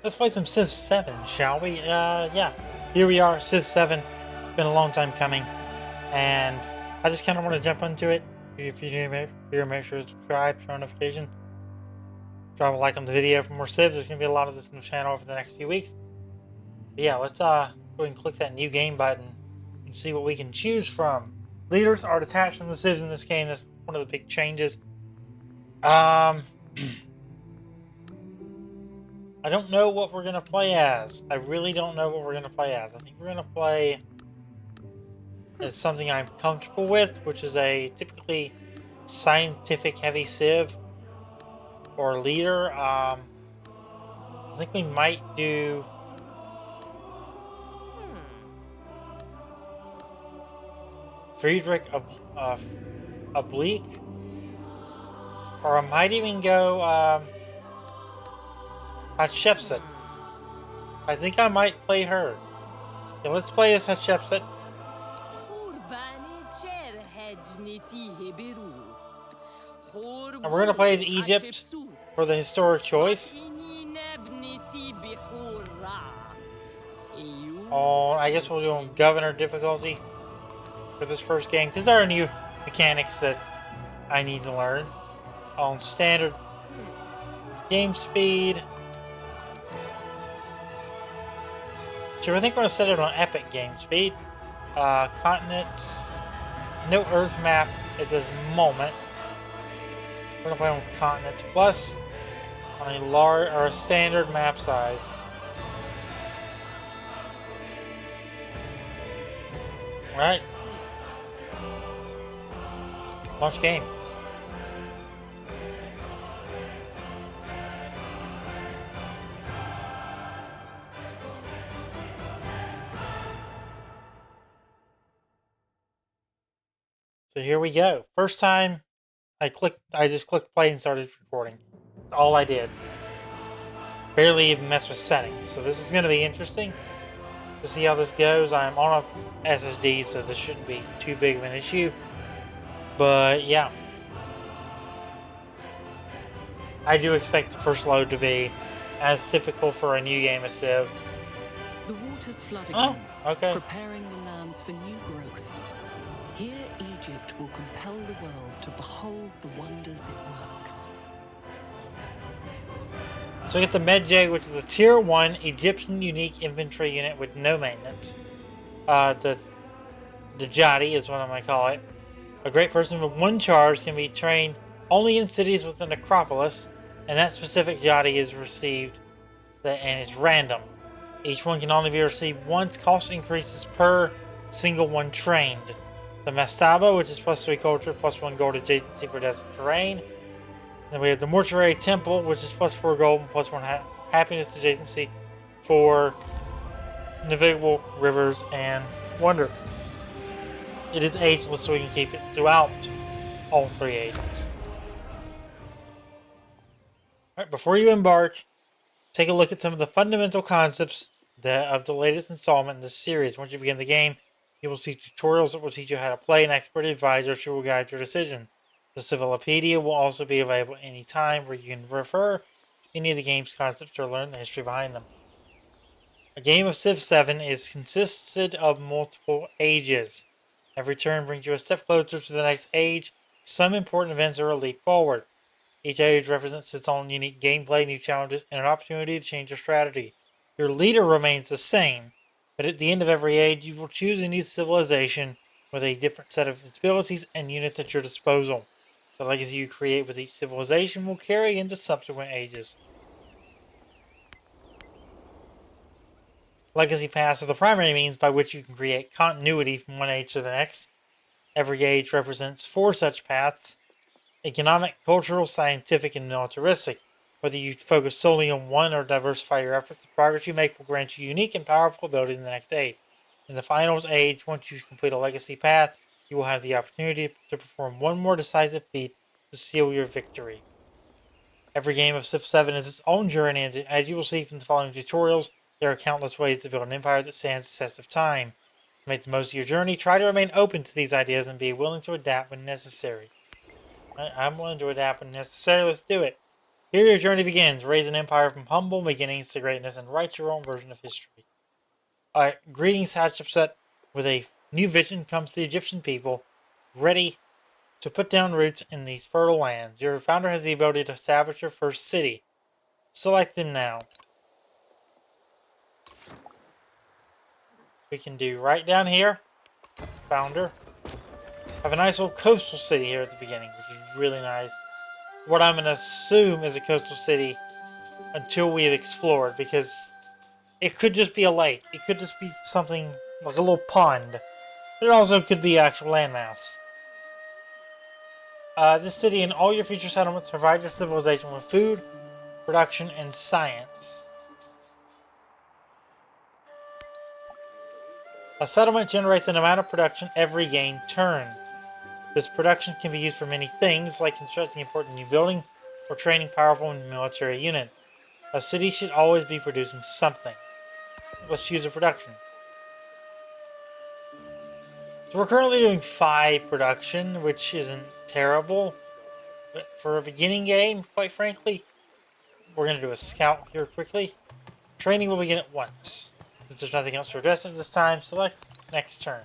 Let's play some Civ 7, shall we? Yeah. Here we are, Civ 7. Been a long time coming. And I just kind of want to jump into it. If you're new here, make sure to subscribe, turn on notifications. Drop a like on the video for more Civ. There's going to be a lot of this on the channel for the next few weeks. But yeah, let's go ahead and click that new game button and see what we can choose from. Leaders are detached from the Civs in this game. That's one of the big changes. I don't know what we're going to play as. I really don't know what we're going to play as. I think we're going to play as something I'm comfortable with, which is a typically scientific heavy Civ or leader. I think we might do Friedrich Oblique, or I might even go Hatshepsut. I think I might play her. Yeah, let's play as Hatshepsut. And we're going to play as Egypt for the historic choice. Oh, I guess we'll do on Governor difficulty for this first game, because there are new mechanics that I need to learn. On standard game speed. Sure, I think we're going to set it on epic game speed. Continents. No Earth map at this moment. We're going to play on continents plus on a large or a standard map size. Alright. Launch game. So here we go. First time I just clicked play and started recording. That's all I did. Barely even messed with settings. So this is going to be interesting to see how this goes. I'm on a SSD, so this shouldn't be too big of an issue. But yeah. I do expect the first load to be as typical for a new game of Civ. The waters flood again, okay. Preparing the lands for new growth. Here Egypt will compel the world to behold the wonders it works. So we get the Medjay, which is a tier 1 Egyptian unique infantry unit with no maintenance. The Jadi is what I'm going to call it. A great person with 1 charge can be trained only in cities with an acropolis, and that specific Jadi is received and it's random. Each one can only be received once. Cost increases per single one trained. The Mastaba, which is +3 culture, +1 gold adjacency for desert terrain. Then we have the Mortuary Temple, which is +4 gold and +1 happiness adjacency for navigable rivers and wonder. It is ageless, so we can keep it throughout all 3 ages. Alright, before you embark, take a look at some of the fundamental concepts of the latest installment in this series. Once you begin the game, you will see tutorials that will teach you how to play, and expert advisors who will guide your decision. The Civilopedia will also be available anytime, where you can refer to any of the game's concepts or learn the history behind them. A game of Civ 7 is consisted of multiple ages. Every turn brings you a step closer to the next age. Some important events are a leap forward. Each age represents its own unique gameplay, new challenges, and an opportunity to change your strategy. Your leader remains the same, but at the end of every age, you will choose a new civilization with a different set of abilities and units at your disposal. The legacy you create with each civilization will carry into subsequent ages. Legacy paths are the primary means by which you can create continuity from one age to the next. Every age represents 4 such paths: economic, cultural, scientific, and militaristic. Whether you focus solely on one or diversify your efforts, the progress you make will grant you unique and powerful ability in the next age. In the finals age, once you complete a legacy path, you will have the opportunity to perform one more decisive feat to seal your victory. Every game of Civ 7 is its own journey, and as you will see from the following tutorials, there are countless ways to build an empire that stands the test of time. To make the most of your journey, try to remain open to these ideas and be willing to adapt when necessary. I'm willing to adapt when necessary. Let's do it. Here your journey begins. Raise an empire from humble beginnings to greatness and write your own version of history. Alright, greetings Hatshepsut. With a new vision comes the Egyptian people, ready to put down roots in these fertile lands. Your founder has the ability to establish your first city. Select them now. We can do right down here. Founder. Have a nice little coastal city here at the beginning, which is really nice. What I'm going to assume is a coastal city until we have explored, because it could just be a lake. It could just be something like a little pond. But it also could be actual landmass. This city and all your future settlements provide your civilization with food, production, and science. A settlement generates an amount of production every gained turn. This production can be used for many things, like constructing important new building or training powerful military unit. A city should always be producing something. Let's choose a production. So we're currently doing 5 production, which isn't terrible. But for a beginning game, quite frankly, we're going to do a scout here quickly. Training will begin at once. Since there's nothing else to address at this time, select next turn.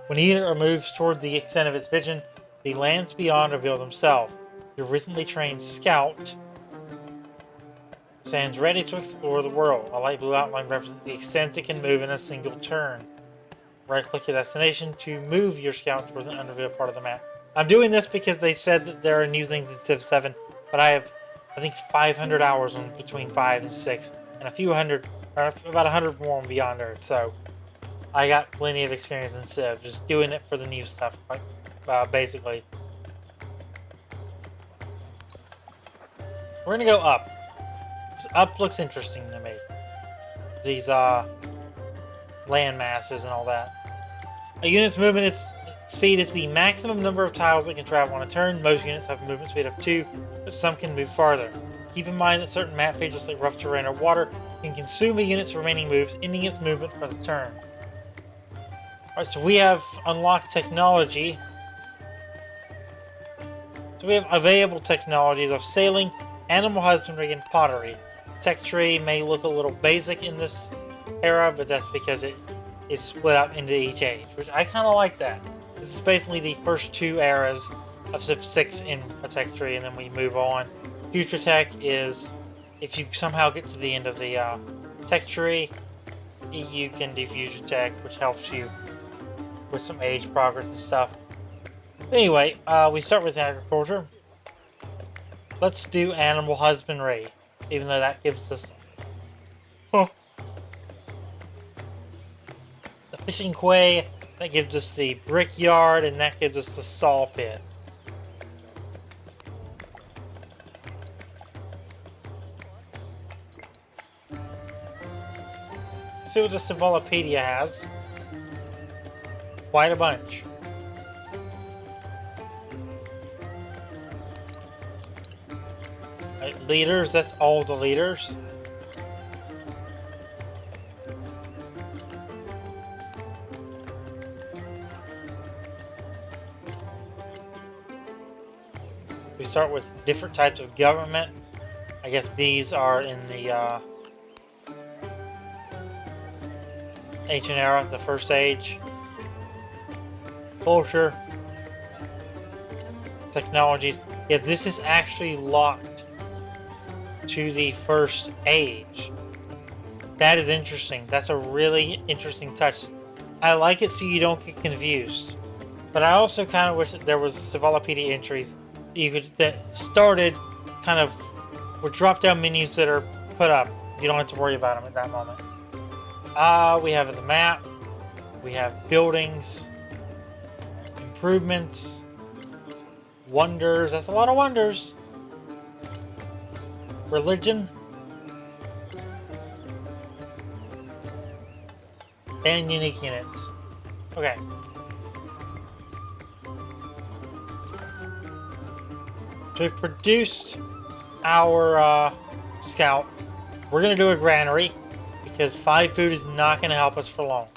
When a unit moves toward the extent of its vision, the lands beyond reveal themselves. Your recently trained scout stands ready to explore the world. A light blue outline represents the extent it can move in a single turn. Right-click your destination to move your scout towards an unrevealed part of the map. I'm doing this because they said that there are new things in Civ 7, but I have, I think, 500 hours on between 5 and 6, and a few hundred, or about 100 more on Beyond Earth, so I got plenty of experience in Civ, just doing it for the new stuff, basically. We're gonna go up, because up looks interesting to me. These, land masses and all that. A unit's movement speed is the maximum number of tiles it can travel on a turn. Most units have a movement speed of 2, but some can move farther. Keep in mind that certain map features like rough terrain or water can consume a unit's remaining moves, ending its movement for the turn. Alright, so we have unlocked technology. So we have available technologies of sailing, animal husbandry, and pottery. The tech tree may look a little basic in this era, but that's because it is split up into each age, which I kind of like that. This is basically the first 2 eras of Civ 6 in a tech tree, and then we move on. Future tech is, if you somehow get to the end of the tech tree, you can do future tech, which helps you with some age progress and stuff. Anyway, we start with agriculture. Let's do animal husbandry, even though that gives us the fishing quay. That gives us the brickyard, and that gives us the saw pit. Let's see what the Cephalopedia has. Quite a bunch. Right, leaders, that's all the leaders. We start with different types of government. I guess these are in the ancient era, the first age. Culture. Technologies. Yeah, this is actually locked to the first age. That is interesting. That's a really interesting touch. I like it so you don't get confused. But I also kind of wish that there was Cephalopedia entries that started kind of with drop-down menus that are put up. You don't have to worry about them at that moment. We have the map. We have buildings. Improvements. Wonders. That's a lot of wonders. Religion. And unique units. Okay. So we've produced our scout. We're going to do a granary because 5 food is not going to help us for long.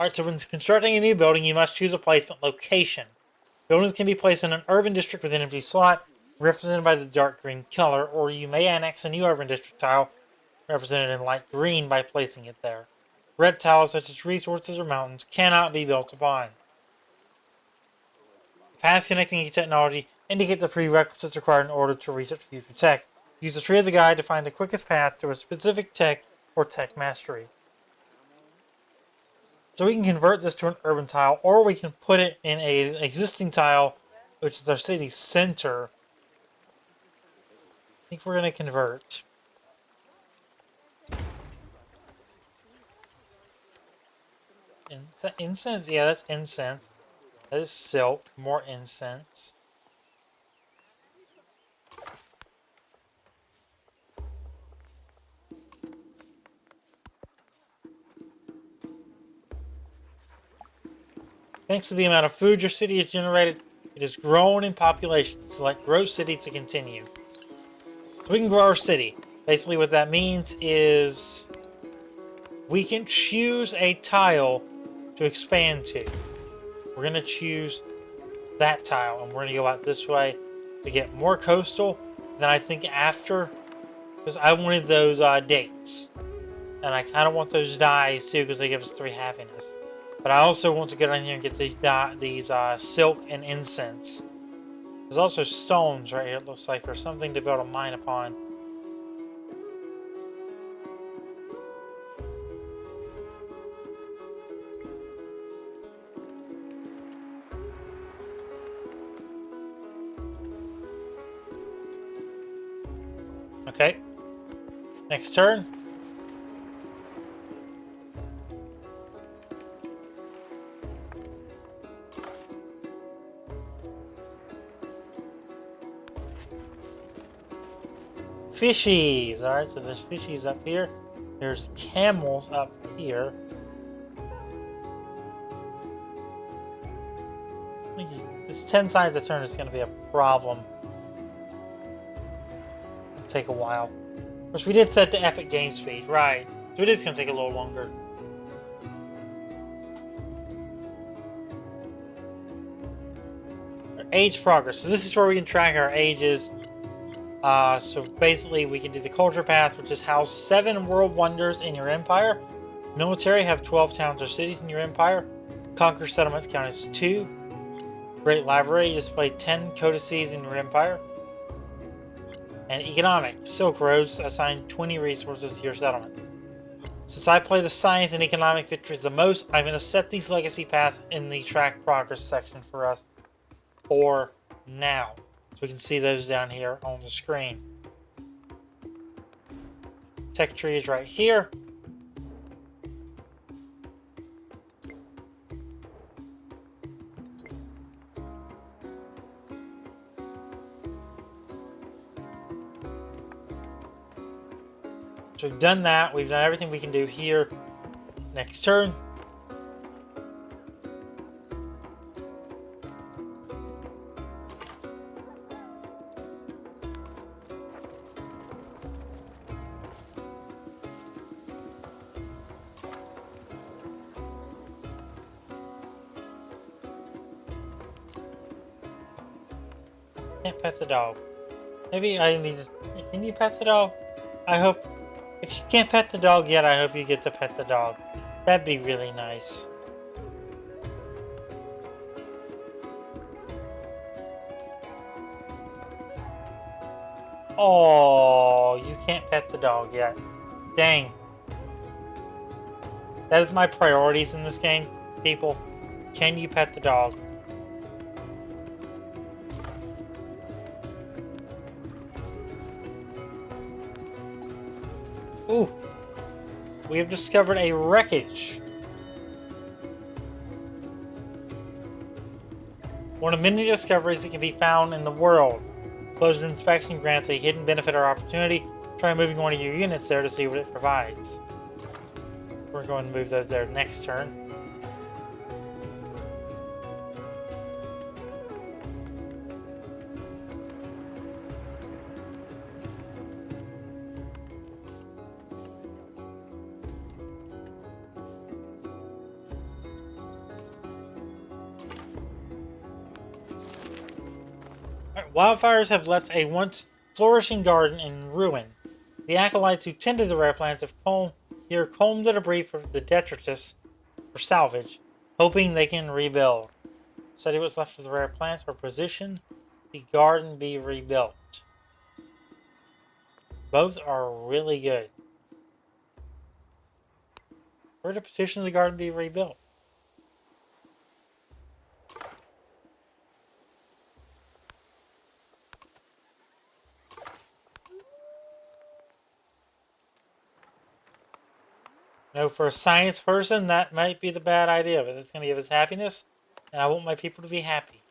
Alright, so when constructing a new building, you must choose a placement location. Buildings can be placed in an urban district with an empty slot, represented by the dark green color, or you may annex a new urban district tile, represented in light green, by placing it there. Red tiles, such as resources or mountains, cannot be built upon. Paths connecting each technology indicate the prerequisites required in order to research future tech. Use the tree as a guide to find the quickest path to a specific tech or tech mastery. So we can convert this to an urban tile, or we can put it in an existing tile, which is our city center. I think we're going to convert. Incense? Yeah, that's incense. That is silk. More incense. Thanks to the amount of food your city has generated, it has grown in population. Select Grow City to continue. So we can grow our city. Basically what that means is we can choose a tile to expand to. We're going to choose that tile, and we're going to go out this way to get more coastal. Then I think after, because I wanted those dates. And I kind of want those dyes too, because they give us 3 happiness. But I also want to get in here and get these silk and incense. There's also stones right here, it looks like, or something to be able to mine upon. Okay. Next turn. Fishies! Alright, so there's fishies up here. There's camels up here. This 10 sides a turn is going to be a problem. It'll take a while. Of course, we did set the epic game speed, right? So it is going to take a little longer. Our age progress. So this is where we can track our ages. So basically, we can do the culture path, which is house 7 world wonders in your empire. Military, have 12 towns or cities in your empire. Conquer settlements count as 2. Great library, display 10 codices in your empire. And economic, Silk Roads, assign 20 resources to your settlement. Since I play the science and economic victories the most, I'm going to set these legacy paths in the track progress section for us for now. So we can see those down here on the screen. Tech tree is right here. So we've done that. We've done everything we can do here. Next turn. Can't pet the dog. Maybe I need to... Can you pet the dog? I hope... If you can't pet the dog yet, I hope you get to pet the dog. That'd be really nice. Oh, you can't pet the dog yet. Dang. That is my priorities in this game, people. Can you pet the dog? Ooh. We have discovered a wreckage. One of many discoveries that can be found in the world. Closer inspection grants a hidden benefit or opportunity. Try moving one of your units there to see what it provides. We're going to move those there next turn. Wildfires have left a once flourishing garden in ruin. The acolytes who tended the rare plants have combed the debris for the detritus for salvage, hoping they can rebuild. Study what's left of the rare plants or position the garden be rebuilt. Both are really good. Where to position the garden be rebuilt? No, for a science person, that might be the bad idea, but it's going to give us happiness, and I want my people to be happy.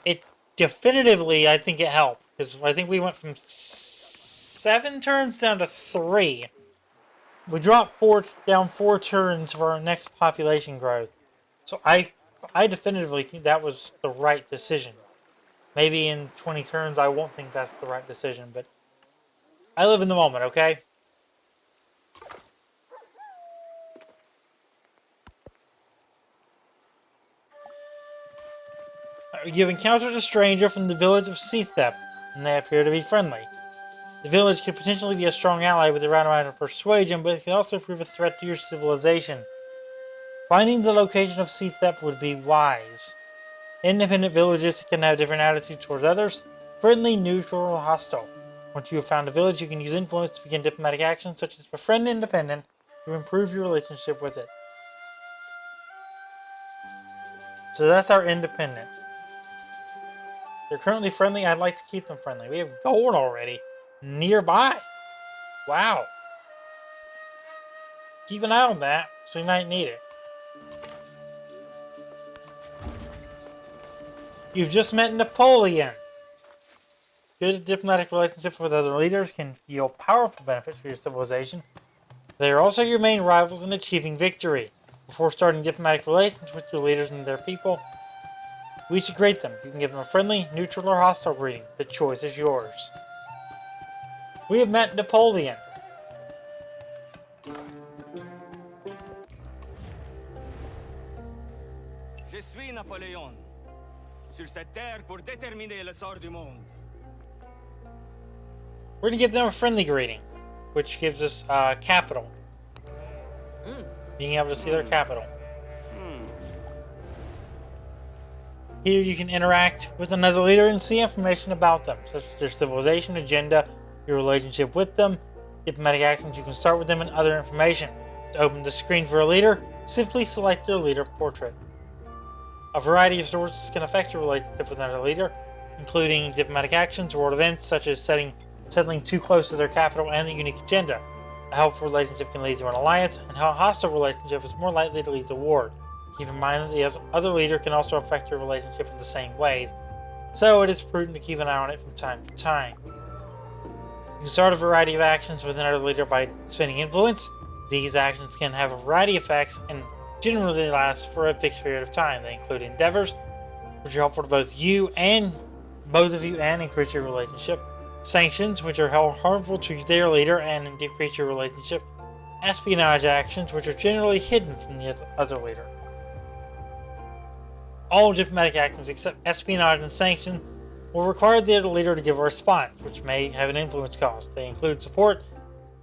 It definitively, I think it helped, because I think we went from 7 turns down to 3. We dropped down 4 turns for our next population growth. So I definitively think that was the right decision. Maybe in 20 turns I won't think that's the right decision, but I live in the moment, okay? You've encountered a stranger from the village of Sethep, and they appear to be friendly. The village could potentially be a strong ally with the right amount of persuasion, but it can also prove a threat to your civilization. Finding the location of Sethep would be wise. Independent villages can have different attitudes towards others, friendly, neutral, or hostile. Once you have found a village, you can use influence to begin diplomatic actions such as befriend independent to improve your relationship with it. So that's our independent. They're currently friendly. I'd like to keep them friendly. We have gold already. Nearby. Wow. Keep an eye on that, so you might need it. You've just met Napoleon. Good diplomatic relationships with other leaders can yield powerful benefits for your civilization. They are also your main rivals in achieving victory. Before starting diplomatic relations with your leaders and their people, we should greet them. You can give them a friendly, neutral, or hostile greeting. The choice is yours. We have met Napoleon. Je suis Napoléon. Sur cette terre pour déterminer le sort du monde. We're going to give them a friendly greeting, which gives us capital. Being able to see their capital. Here you can interact with another leader and see information about them, such as their civilization, agenda, your relationship with them, diplomatic actions you can start with them, and other information. To open the screen for a leader, simply select their leader portrait. A variety of sources can affect your relationship with another leader, including diplomatic actions, world events, such as settling too close to their capital, and the unique agenda. A helpful relationship can lead to an alliance, and a hostile relationship is more likely to lead to war. Keep in mind that the other leader can also affect your relationship in the same ways, so it is prudent to keep an eye on it from time to time. You can start a variety of actions with another leader by spending influence. These actions can have a variety of effects and generally last for a fixed period of time. They include endeavors, which are helpful to both of you and increase your relationship. Sanctions, which are harmful to their leader and decrease your relationship. Espionage actions, which are generally hidden from the other leader. All diplomatic actions except espionage and sanction will require the other leader to give a response, which may have an influence cost. They include support,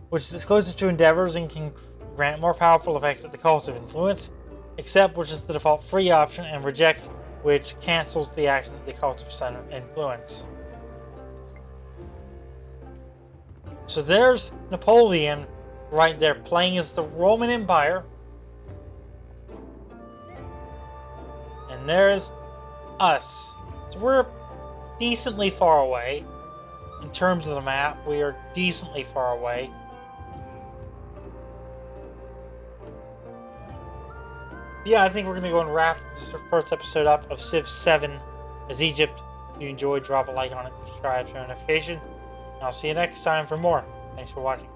which is exclusive to endeavors and can grant more powerful effects at the cost of influence. Accept, which is the default free option, and reject, which cancels the action at the cost of some influence. So there's Napoleon right there playing as the Roman Empire. And there's us. So we're decently far away. In terms of the map, we are decently far away. Yeah, I think we're going to go and wrap this first episode up of Civ 7 as Egypt. If you enjoyed, drop a like on it, subscribe, turn on notification. And I'll see you next time for more. Thanks for watching.